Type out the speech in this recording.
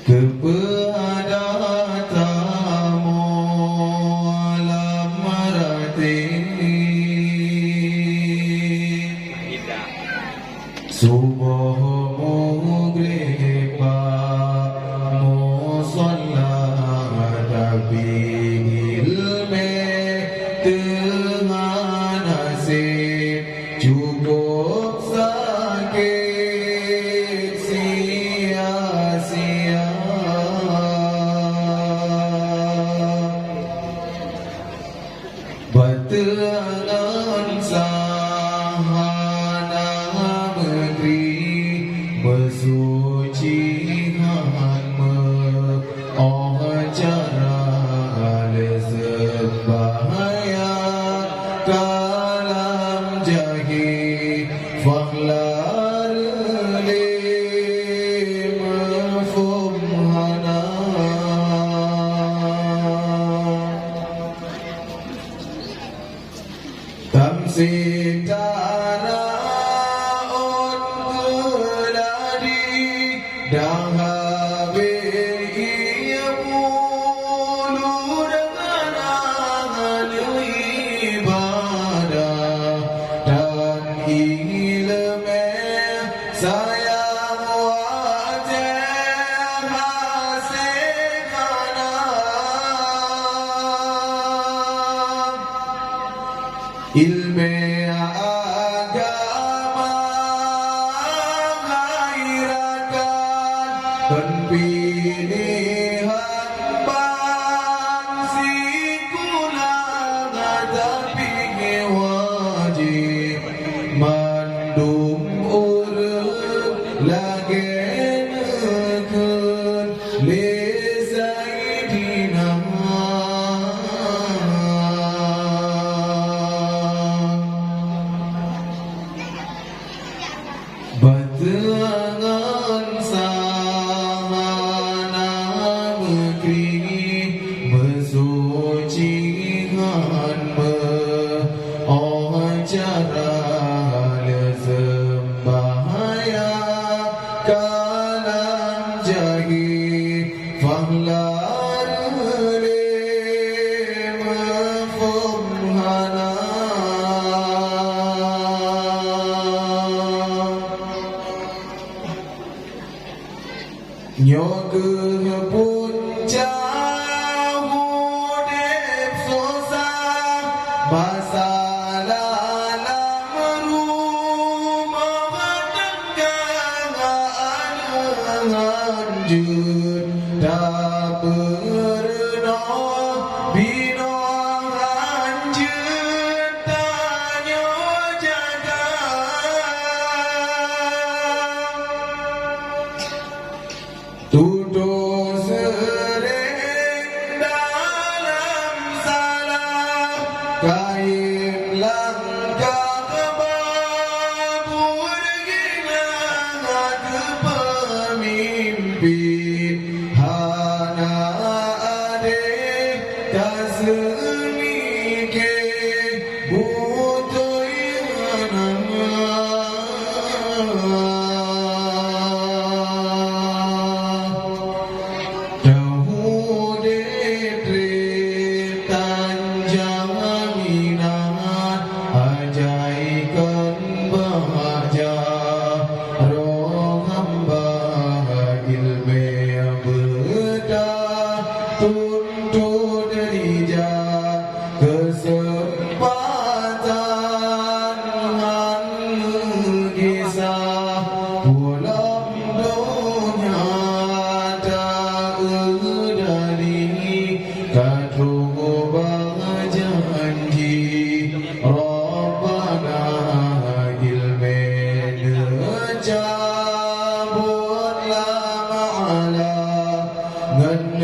kepada tamu alam marati subuh mughriba musalla tapi ilme tengah nasib cukup sakit sia-sia Batangan sahana negeri bersuci cara lezebahaya kalam jahi faklar mafumhana tamsitara on keladi dahabe ia mulu dengan angan ibadah dan ilmu sayang wajah hasilana ilmu agama gairahkan pilihan bangsi kulang tapi wajib mandum urut lagi nekun lisaidina Batangan sahana negeri bersucikan cara lezebahaya kalam jahi faklar mafumhana Nyoge puncak hudip susah masalah rumah tangga lanjut tak pernah bina lanjut tanya jaga tuduh sering dalam salah kain langkah babur gila ke pemimpin hana adik tak semikir butuh tuntut rijal kesempatan kisah pulang dunia tak dari katu janji Rabbana ilme cabutlah ma'ala ngan